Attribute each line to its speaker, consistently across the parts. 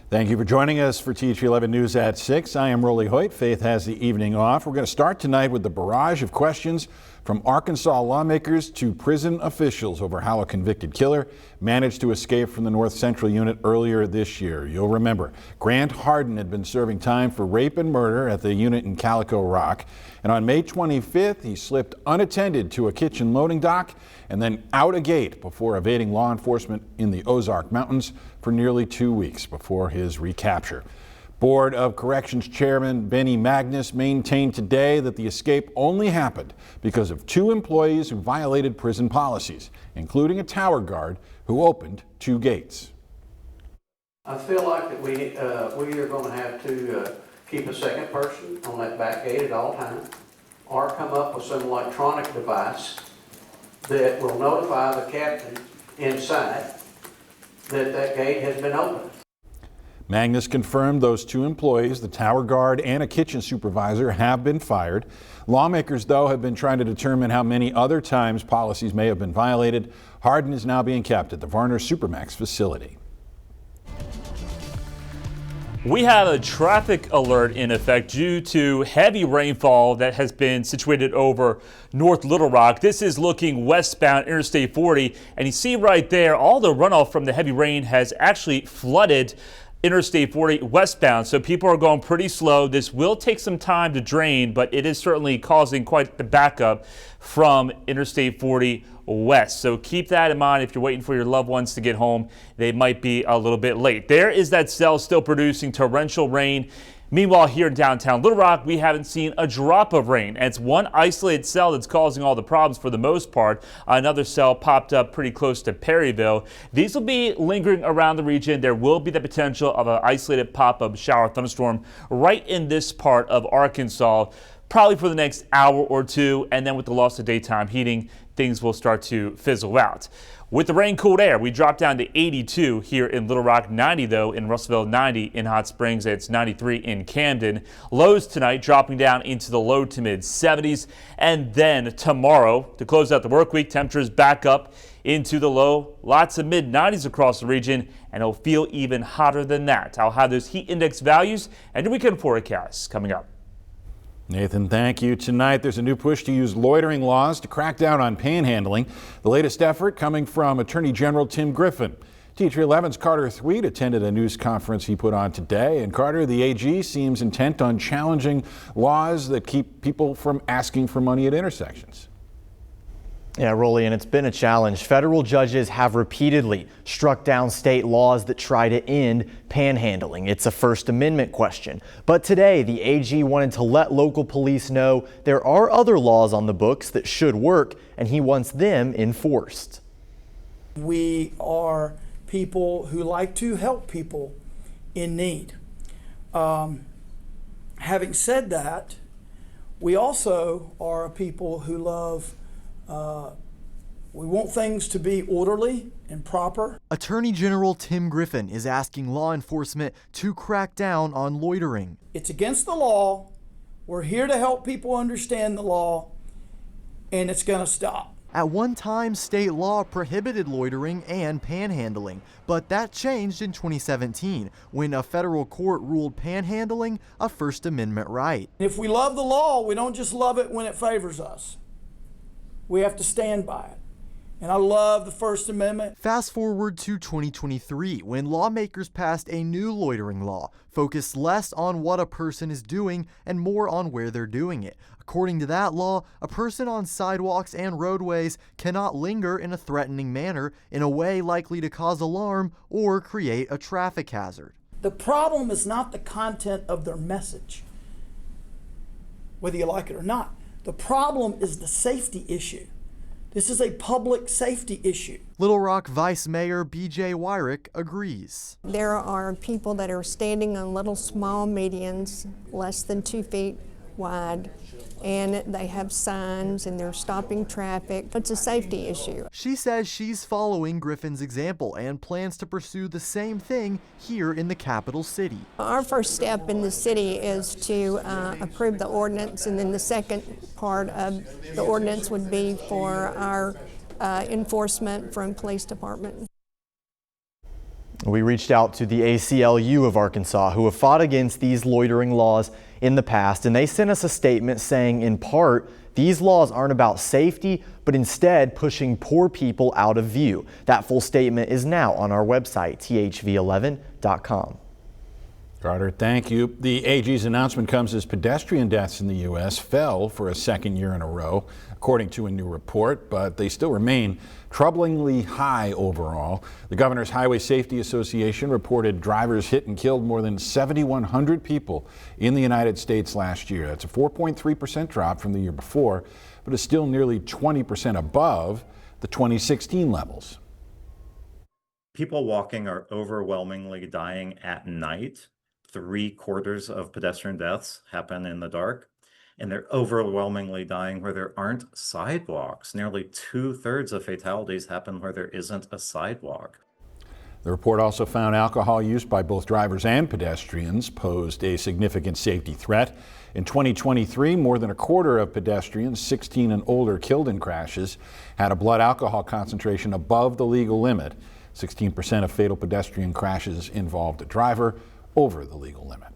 Speaker 1: Thank you for joining us for TH11 News at 6. I am Rolly Hoyt. Faith has the evening off. We're going to start tonight with the barrage of questions from Arkansas lawmakers to prison officials over how a convicted killer managed to escape from the North Central Unit earlier this year. You'll remember, Grant Harden had been serving time for rape and murder at the unit in Calico Rock. And on May 25th, he slipped unattended to a kitchen loading dock and then out a gate before evading law enforcement in the Ozark Mountains for nearly 2 weeks before his recapture. Board of Corrections Chairman Benny Magnus maintained today that the escape only happened because of 2 employees who violated prison policies, including a tower guard who opened 2 gates.
Speaker 2: I feel like that we are going to have to keep a second person on that back gate at all times, or come up with some electronic device that will notify the captain inside that that gate has been opened.
Speaker 1: Magnus confirmed those 2 employees, the tower guard and a kitchen supervisor, have been fired. Lawmakers, though, have been trying to determine how many other times policies may have been violated. Harden is now being kept at the Varner Supermax facility.
Speaker 3: We have a traffic alert in effect due to heavy rainfall that has been situated over North Little Rock. This is looking westbound Interstate 40, and you see right there all the runoff from the heavy rain has actually flooded Interstate 40 westbound, so people are going pretty slow. This will take some time to drain, but it is certainly causing quite the backup from Interstate 40 west. So keep that in mind if you're waiting for your loved ones to get home. They might be a little bit late. There is that cell still producing torrential rain. Meanwhile, here in downtown Little Rock, we haven't seen a drop of rain. And it's one isolated cell that's causing all the problems for the most part. Another cell popped up pretty close to Perryville. These will be lingering around the region. There will be the potential of an isolated pop-up shower thunderstorm right in this part of Arkansas, probably for the next hour or 2. And then with the loss of daytime heating, things will start to fizzle out. With the rain-cooled air, we drop down to 82 here in Little Rock, 90 though in Russellville, 90 in Hot Springs, it's 93 in Camden. Lows tonight dropping down into the low to mid 70s. And then tomorrow, to close out the work week, temperatures back up into the low, lots of mid 90s across the region, and it'll feel even hotter than that. I'll have those heat index values and your weekend forecasts coming up.
Speaker 1: Nathan, thank you. Tonight, there's a new push to use loitering laws to crack down on panhandling. The latest effort coming from Attorney General Tim Griffin. TH11's Carter Thweet attended a news conference he put on today. And Carter, the AG seems intent on challenging laws that keep people from asking for money at intersections.
Speaker 4: Yeah, Rolly, and it's been a challenge. Federal judges have repeatedly struck down state laws that try to end panhandling. It's a First Amendment question. But today, the AG wanted to let local police know there are other laws on the books that should work, and he wants them enforced.
Speaker 5: We are people who like to help people in need. Having said that, we also are a people who love we want things to be orderly and proper.
Speaker 4: Attorney General Tim Griffin is asking law enforcement to crack down on loitering.
Speaker 5: It's against the law. We're here to help people understand the law, and it's going to stop.
Speaker 4: At one time, state law prohibited loitering and panhandling, but that changed in 2017 when a federal court ruled panhandling a First Amendment right.
Speaker 5: If we love the law, we don't just love it when it favors us. We have to stand by it. And I love the First Amendment.
Speaker 4: Fast forward to 2023 when lawmakers passed a new loitering law, focused less on what a person is doing and more on where they're doing it. According to that law, a person on sidewalks and roadways cannot linger in a threatening manner in a way likely to cause alarm or create a traffic hazard.
Speaker 5: The problem is not the content of their message, whether you like it or not. The problem is the safety issue. This is a public safety issue.
Speaker 4: Little Rock Vice Mayor B.J. Wyrick agrees.
Speaker 6: There are people that are standing on little small medians, less than 2 feet wide, and they have signs and they're stopping traffic. It's a safety issue.
Speaker 4: She says she's following Griffin's example and plans to pursue the same thing here in the capital city.
Speaker 6: Our first step in the city is to approve the ordinance, and then the second part of the ordinance would be for our enforcement from police department.
Speaker 4: We reached out to the ACLU of Arkansas, who have fought against these loitering laws in the past, and they sent us a statement saying, in part, these laws aren't about safety, but instead pushing poor people out of view. That full statement is now on our website, thv11.com.
Speaker 1: Carter, thank you. The AG's announcement comes as pedestrian deaths in the U.S. fell for a second year in a row, according to a new report, but they still remain troublingly high overall. The Governor's Highway Safety Association reported drivers hit and killed more than 7,100 people in the United States last year. That's a 4.3% drop from the year before, but is still nearly 20% above the 2016 levels.
Speaker 7: People walking are overwhelmingly dying at night. 3/4 of pedestrian deaths happen in the dark, and they're overwhelmingly dying where there aren't sidewalks. Nearly 2/3 of fatalities happen where there isn't a sidewalk.
Speaker 1: The report also found alcohol use by both drivers and pedestrians posed a significant safety threat. In 2023, more than a quarter of pedestrians 16 and older killed in crashes had a blood alcohol concentration above the legal limit. 16% of fatal pedestrian crashes involved a driver over the legal limit.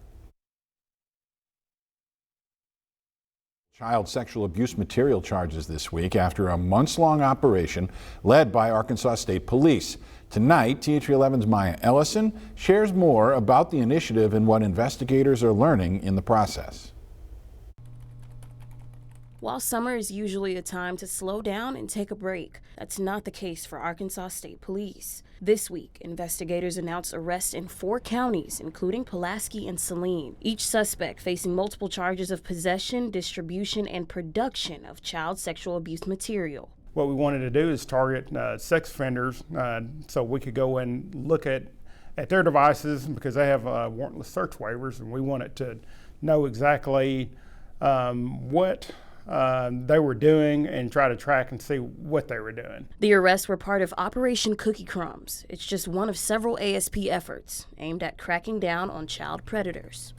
Speaker 1: Child sexual abuse material charges this week after a months-long operation led by Arkansas State Police. Tonight, THV11's Maya Ellison shares more about the initiative and what investigators are learning in the process.
Speaker 8: While summer is usually a time to slow down and take a break, that's not the case for Arkansas State Police. This week, investigators announced arrests in 4 counties, including Pulaski and Saline, each suspect facing multiple charges of possession, distribution, and production of child sexual abuse material.
Speaker 9: What we wanted to do is target sex offenders so we could go and look at their devices because they have warrantless search waivers, and we wanted to know exactly what they were doing and try to track and see what they were doing.
Speaker 8: The arrests were part of Operation Cookie Crumbs. It's just one of several ASP efforts aimed at cracking down on child predators.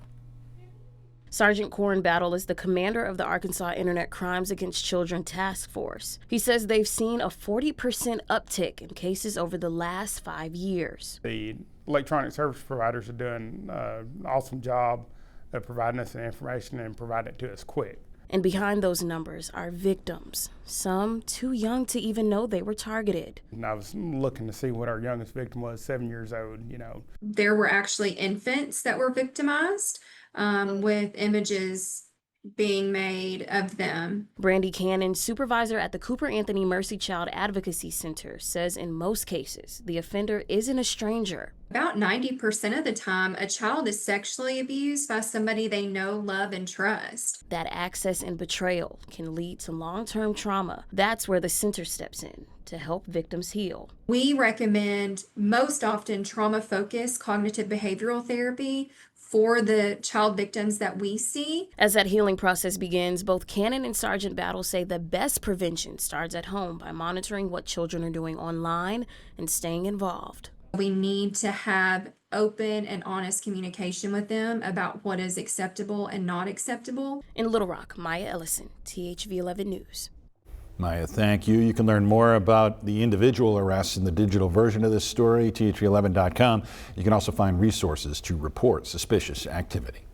Speaker 8: Sergeant Corin Battle is the commander of the Arkansas Internet Crimes Against Children Task Force. He says they've seen a 40% uptick in cases over the last 5 years.
Speaker 9: The electronic service providers are doing an awesome job of providing us the information and providing it to us quick.
Speaker 8: And behind those numbers are victims, some too young to even know they were targeted.
Speaker 9: And I was looking to see what our youngest victim was, 7 years old,
Speaker 10: There were actually infants that were victimized with images being made of them.
Speaker 8: Brandy Cannon, supervisor at the Cooper Anthony Mercy Child Advocacy Center, says in most cases, the offender isn't a stranger.
Speaker 10: About 90% of the time, a child is sexually abused by somebody they know, love, and trust.
Speaker 8: That access and betrayal can lead to long-term trauma. That's where the center steps in to help victims heal.
Speaker 10: We recommend most often trauma-focused cognitive behavioral therapy for the child victims that we see.
Speaker 8: As that healing process begins, both Cannon and Sergeant Battle say the best prevention starts at home by monitoring what children are doing online and staying involved.
Speaker 10: We need to have open and honest communication with them about what is acceptable and not acceptable.
Speaker 8: In Little Rock, Maya Ellison, THV11 News.
Speaker 1: Maya, thank you. You can learn more about the individual arrests in the digital version of this story, THV11.com. You can also find resources to report suspicious activity.